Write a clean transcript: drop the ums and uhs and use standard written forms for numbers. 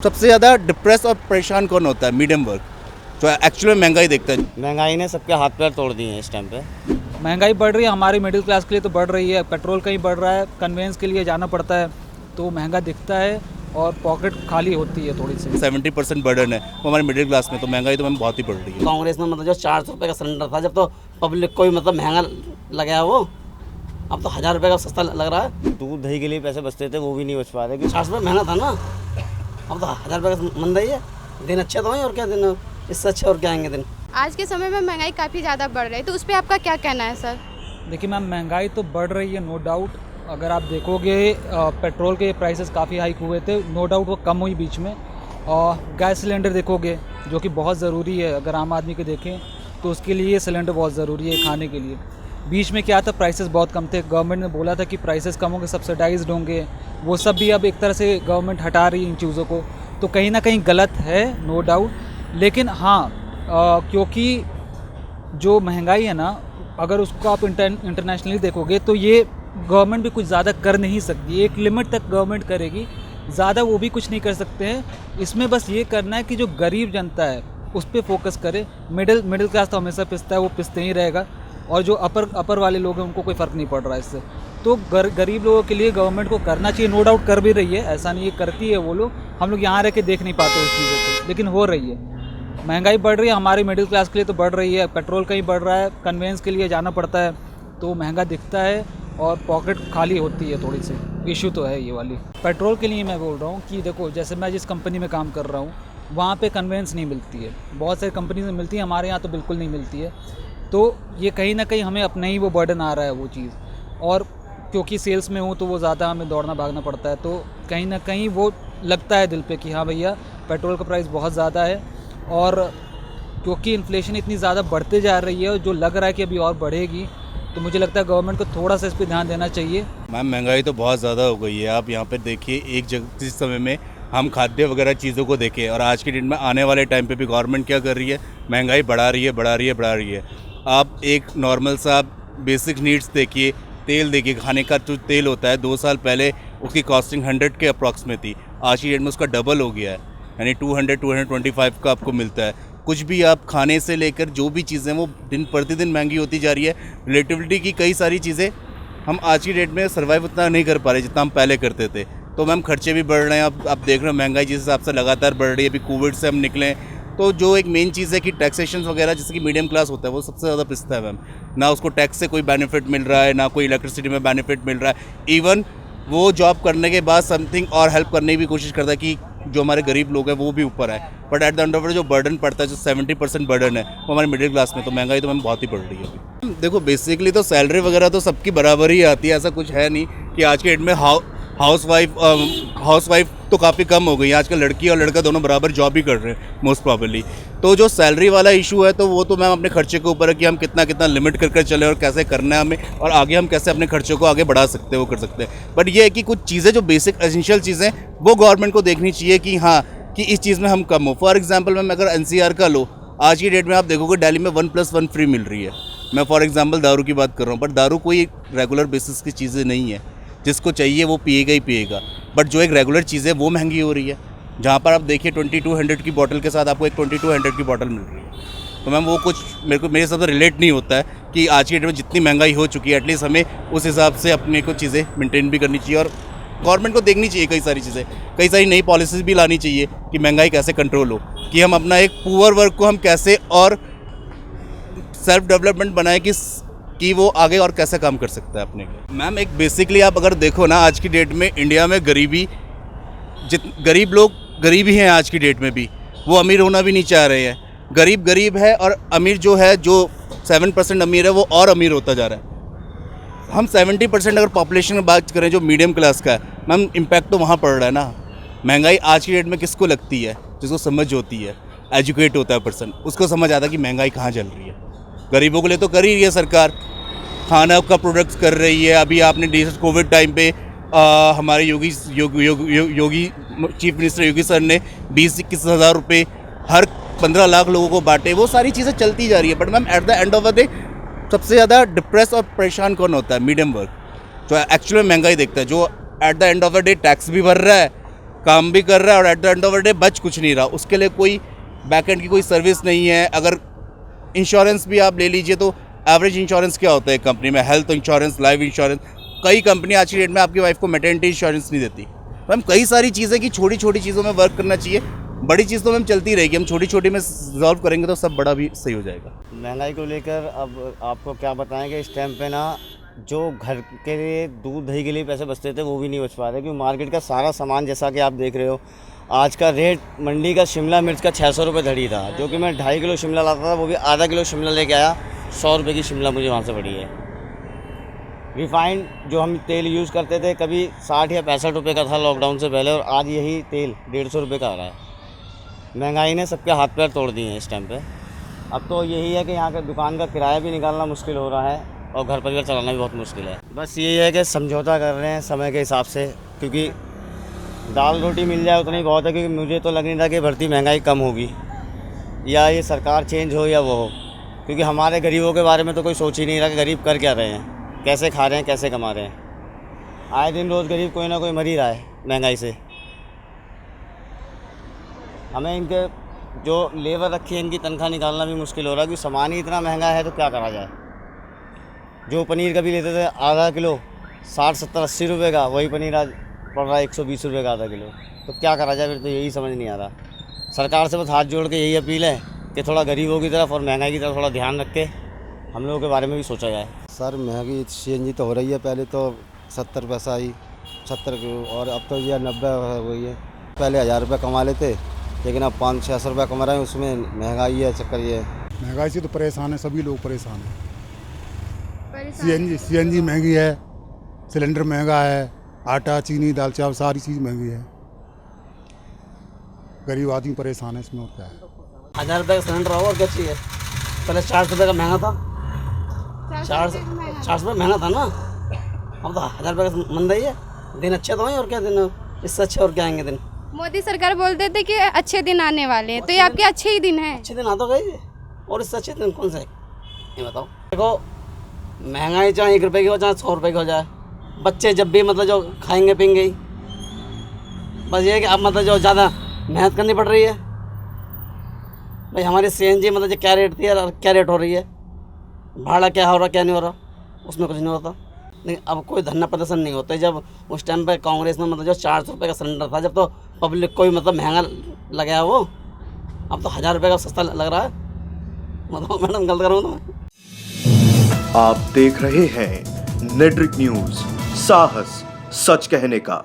सबसे ज़्यादा डिप्रेस और परेशान कौन होता है? मीडियम वर्ग, जो एक्चुअली में महंगाई देखता है। महंगाई ने सबके हाथ पैर तोड़ दिए हैं इस टाइम पे। महंगाई बढ़ रही है, हमारी मिडिल क्लास के लिए तो बढ़ रही है। पेट्रोल कहीं बढ़ रहा है, कन्वेंस के लिए जाना पड़ता है तो महंगा दिखता है और पॉकेट खाली होती है थोड़ी सी। 70% बर्डन है वो हमारे मिडिल क्लास में, तो महंगाई तो मैम बहुत ही बढ़ रही है। कांग्रेस में मतलब जो 400 रुपये का सिलेंडर था, जब तो पब्लिक को भी मतलब महंगा लगाया वो, अब तो 1000 रुपये का सस्ता लग रहा है। दूध दही के लिए पैसे बचते थे वो भी नहीं बच पा रहे, 400 रुपये महंगा था ना, अब तो 1000 रुपये का मन रही है। दिन अच्छे तो हैं और क्या दिन इससे अच्छे और क्या आएंगे दिन। आज के समय में महंगाई काफ़ी ज़्यादा बढ़ रही है, तो उस पर आपका क्या कहना है सर? देखिए मैम, महंगाई तो बढ़ रही है नो डाउट। अगर आप देखोगे पेट्रोल के प्राइसेस काफ़ी हाइक हुए थे, नो डाउट वो कम हुई बीच में। और गैस सिलेंडर देखोगे जो कि बहुत ज़रूरी है, अगर आम आदमी के देखें तो उसके लिए ये सिलेंडर बहुत ज़रूरी है खाने के लिए। बीच में क्या था, प्राइसेस बहुत कम थे, गवर्नमेंट ने बोला था कि प्राइसेस कम होंगे, सब्सिडाइज्ड होंगे, वो सब भी अब एक तरह से गवर्नमेंट हटा रही है इन चीज़ों को, तो कहीं ना कहीं गलत है नो डाउट। लेकिन हाँ, क्योंकि जो महंगाई है ना, अगर उसको आप इंटरनेशनली देखोगे तो ये गवर्नमेंट भी कुछ ज़्यादा कर नहीं सकती। एक लिमिट तक गवर्नमेंट करेगी, ज़्यादा वो भी कुछ नहीं कर सकते हैं। इसमें बस ये करना है कि जो गरीब जनता है उस पर फोकस करे। मिडिल क्लास तो हमेशा पिसता है, वो पिसते ही रहेगा, और जो अपर वाले लोग हैं उनको कोई फ़र्क नहीं पड़ रहा है इससे। तो गरीब लोगों के लिए गवर्नमेंट को करना चाहिए, नो डाउट कर भी रही है, ऐसा नहीं है करती है वो लोग, हम लोग यहाँ रह के देख नहीं पाते उस चीज़ों को, लेकिन हो रही है। महंगाई बढ़ रही है, हमारी मिडिल क्लास के लिए तो बढ़ रही है। पेट्रोल कहीं बढ़ रहा है, कन्वेंस के लिए जाना पड़ता है तो महंगा दिखता है और पॉकेट खाली होती है थोड़ी सी। इशू तो है ये वाली। पेट्रोल के लिए मैं बोल रहा हूँ कि देखो, जैसे मैं जिस कंपनी में काम कर रहा हूँ वहाँ पे कन्वेंस नहीं मिलती है, बहुत सारी कंपनी में मिलती है, हमारे यहाँ तो बिल्कुल नहीं मिलती है। तो ये कहीं ना कहीं हमें अपना ही वो बर्डन आ रहा है वो चीज़, और क्योंकि सेल्स में हूँ तो वो ज़्यादा हमें दौड़ना भागना पड़ता है, तो कहीं ना कहीं वो लगता है दिल पे कि हाँ भैया, पेट्रोल का प्राइस बहुत ज़्यादा है। और क्योंकि इन्फ्लेशन इतनी ज़्यादा बढ़ते जा रही है और जो लग रहा है कि अभी और बढ़ेगी, तो मुझे लगता है गवर्नमेंट को थोड़ा सा इस पर ध्यान देना चाहिए। मैम महंगाई तो बहुत ज़्यादा हो गई है। आप यहाँ पे देखिए, एक जगह जिस समय में हम खाद्य वगैरह चीज़ों को देखें, और आज के दिन में आने वाले टाइम पे भी गवर्नमेंट क्या कर रही है, महंगाई बढ़ा रही है। आप एक नॉर्मल सा बेसिक नीड्स देखिए, तेल देखिए, खाने का जो तेल होता है 2 साल पहले उसकी कॉस्टिंग 100 के अप्रॉक्सीमेट थी, आज की डेट में उसका डबल हो गया है, यानी 225 का आपको मिलता है। कुछ भी आप खाने से लेकर जो भी चीज़ें वो दिन प्रतिदिन महंगी होती जा रही है। रिलेटिविटी की कई सारी चीज़ें हम आज की डेट में सर्वाइव उतना नहीं कर पा रहे जितना हम पहले करते थे। तो मैम खर्चे भी बढ़ रहे हैं। आप देख रहे हो महंगाई जिस हिसाब से लगातार बढ़ रही है। अभी कोविड से हम निकले, तो जो एक मेन चीज़ है कि टैक्सेशन वगैरह, जैसे कि मीडियम क्लास होता है वो सबसे ज़्यादा पिसता है मैम। ना उसको टैक्स से कोई बेनिफिट मिल रहा है, ना कोई इलेक्ट्रिसिटी में बेनिफिट मिल रहा है। इवन वो जॉब करने के बाद समथिंग और हेल्प करने की भी कोशिश करता है कि जो हमारे गरीब लोग हैं वो भी ऊपर आए। But at the end of जो बर्डन पड़ता है, जो 70% बर्डन है वो हमारे मिडिल क्लास में, तो महंगाई तो मैम बहुत ही बढ़ रही है अभी। देखो बेसिकली तो सैलरी वगैरह तो सबकी बराबर ही आती है, ऐसा कुछ है नहीं कि आज के डेट में हाउस वाइफ तो काफ़ी कम हो गई है। आजकल लड़की और लड़का दोनों बराबर जॉब ही कर रहे हैं मोस्ट प्रॉबली। तो जो सैलरी वाला इशू है तो वो तो मैम अपने खर्चे के ऊपर है कि हम कितना लिमिट कर चले और कैसे करना है हमें, और आगे हम कैसे अपने खर्चों को आगे बढ़ा सकते हैं, वो कर सकते हैं। बट ये है कि कुछ चीज़ें जो बेसिक एसेंशियल चीज़ें वो गवर्नमेंट को देखनी चाहिए कि हाँ, कि इस चीज़ में हम कम हो। फॉर एग्जाम्पल मैम अगर NCR का लो, आज की डेट में आप देखोगे दिल्ली में 1+1 फ्री मिल रही है। मैं फॉर एग्जाम्पल दारू की बात कर रहा हूँ, बट दारू कोई रेगुलर बेसिस की चीज़ें नहीं है, जिसको चाहिए वो पिएगा ही पिएगा। बट जो एक रेगुलर चीज़ है वो महंगी हो रही है, जहाँ पर आप देखिए 2200 की बोतल के साथ आपको एक 2200 की बोतल मिल रही है। तो मैम वो कुछ मेरे हिसाब से रिलेट नहीं होता है कि आज की डेट में जितनी महंगाई हो चुकी है, एटलीस्ट हमें उस हिसाब से अपने को चीज़ें मेंटेन भी करनी चाहिए, और गवर्नमेंट को देखनी चाहिए कई सारी चीज़ें, कई सारी नई पॉलिसीज़ भी लानी चाहिए कि महंगाई कैसे कंट्रोल हो, कि हम अपना एक पुअर वर्ग को हम कैसे और सेल्फ डेवलपमेंट बनाए कि वो आगे और कैसे काम कर सकता है अपने को। मैम एक बेसिकली आप अगर देखो ना, आज की डेट में इंडिया में गरीब लोग गरीब ही हैं। आज की डेट में भी वो अमीर होना भी नहीं चाह रहे हैं। गरीब है, और अमीर जो है, जो 7% अमीर है वो और अमीर होता जा रहा है। हम 70% अगर पॉपुलेशन में बात करें जो मीडियम क्लास का है, मैम इम्पैक्ट तो वहाँ पड़ रहा है ना। महंगाई आज की डेट में किसको लगती है? जिसको समझ होती है, एजुकेट होता है पर्सन, उसको समझ आता है कि महंगाई कहाँ चल रही है। गरीबों के लिए तो कर ही रही है सरकार, खाना का प्रोडक्ट्स कर रही है। अभी आपने कोविड टाइम पे हमारे योगी चीफ मिनिस्टर योगी सर ने 20-21 हज़ार रुपये हर 15 लाख लोगों को बांटे। वो सारी चीज़ें चलती जा रही है। But ma'am at the end of the day सबसे ज़्यादा डिप्रेस और परेशान कौन होता है? मीडियम वर्ग, जो एक्चुअली में महंगाई देखता है, जो at the end of the day tax भी भर रहा है काम भी कर रहा है और at the end of the day बच कुछ नहीं रहा। उसके लिए कोई बैकएंड की कोई सर्विस नहीं है। अगर इंश्योरेंस भी आप ले लीजिए तो एवरेज इंश्योरेंस क्या होता है कंपनी में, हेल्थ इंश्योरेंस, लाइफ इंश्योरेंस। कई कंपनी आज की डेट में आपकी वाइफ को मैटरनिटी इंश्योरेंस नहीं देती। तो हम कई सारी चीज़ें कि छोटी छोटी चीज़ों में वर्क करना चाहिए, बड़ी चीज़ तो मैम चलती रहेगी, हम छोटी छोटी में सॉल्व करेंगे तो सब बड़ा भी सही हो जाएगा। महंगाई को लेकर अब आपको क्या बताएं कि इस टाइम पे ना जो घर के लिए दूध दही के लिए पैसे बचते थे वो भी नहीं बच पा रहे, क्योंकि मार्केट का सारा सामान जैसा कि आप देख रहे हो आज का रेट मंडी का शिमला मिर्च का 600 रुपये धड़ी था, जो कि मैं 2.5 किलो शिमला लाता था, वो भी आधा किलो शिमला लेके आया, 100 रुपये की शिमला मुझे वहाँ से पड़ी है। रिफाइंड जो हम तेल यूज़ करते थे कभी 60 या 65 रुपये का था लॉकडाउन से पहले, और आज यही तेल 150 रुपये का आ रहा है। महंगाई ने सबके हाथ पैर तोड़ दिए हैं इस टाइम पे। अब तो यही है कि यहाँ का दुकान का किराया भी निकालना मुश्किल हो रहा है और घर परिवार चलाना भी बहुत मुश्किल है। बस यही है कि समझौता कर रहे हैं समय के हिसाब से, क्योंकि दाल रोटी मिल जाए उतना ही बहुत है, क्योंकि मुझे तो लग नहीं रहा कि बढ़ती महंगाई कम होगी या ये सरकार चेंज हो या वो हो, क्योंकि हमारे गरीबों के बारे में तो कोई सोच ही नहीं रहा कि गरीब कर क्या रहे हैं, कैसे खा रहे हैं, कैसे कमा रहे हैं। आए दिन रोज़ गरीब कोई ना कोई मर ही रहा है महंगाई से। हमें इनके जो लेबर रखी है इनकी तनख्वाह निकालना भी मुश्किल हो रहा है, क्योंकि सामान ही इतना महंगा है तो क्या करा जाए। जो पनीर कभी लेते थे आधा किलो 60, 70, 80 रुपये का, वही पनीर आज पड़ रहा है 120 रुपये का आधा किलो। तो क्या करा जाए, फिर तो यही समझ नहीं आ रहा। सरकार से बस हाथ जोड़ के यही अपील है कि थोड़ा गरीबों की तरफ और महंगाई की तरफ थोड़ा ध्यान रख के हम लोगों के बारे में भी सोचा जाए। सर महंगी CNG तो हो रही है, पहले तो 70 पैसा आई 70 और अब तो ये 90 हो गई है। पहले 1000 रुपये कमा लेते, लेकिन अब 500-600 रुपये कमा रहे हैं, उसमें महंगाई है, चक्कर ये है। महंगाई से तो परेशान है, सभी लोग परेशान हैं। CNG महंगी है, सिलेंडर महंगा है, आटा चीनी दाल चावल सारी चीज़ महंगी है। गरीब आदमी परेशान है इसमें, और क्या है। 1000 रुपये का सिलेंडर हो और क्या चाहिए। पहले 400 रुपये का महंगा था, 400 रुपये महंगा था ना। अब तो 1000 रुपये का मंदा ही है। दिन अच्छे तो हैं, और क्या दिन इससे अच्छे और क्या आएंगे दिन। मोदी सरकार बोलते थे कि अच्छे दिन आने वाले हैं, तो ये आपके अच्छे ही दिन हैं। अच्छे दिन आ तो गए, और इससे अच्छे दिन कौन से ये बताओ। देखो महंगाई चाहे 1 रुपये की हो चाहे 100 रुपये की हो जाए, बच्चे जब भी मतलब जो खाएंगे पीएंगे ही। बस ये है कि अब मतलब जो ज़्यादा मेहनत करनी पड़ रही है। भाई हमारी CNG मतलब जो क्या रेट थी और क्या रेट हो रही है, भाड़ा क्या हो रहा क्या नहीं हो रहा, उसमें कुछ नहीं होता। लेकिन अब कोई धरना प्रदर्शन नहीं होता। जब उस टाइम पे कांग्रेस में मतलब जो 400 रुपये का सिलेंडर था, जब तो पब्लिक को भी मतलब महंगा लगाया वो, अब तो 1000 रुपये का सस्ता लग रहा है। मतलब मैडम गलत कर रहा हूँ तो मैं। आप देख रहे हैं नेट्रिक न्यूज, साहस सच कहने का।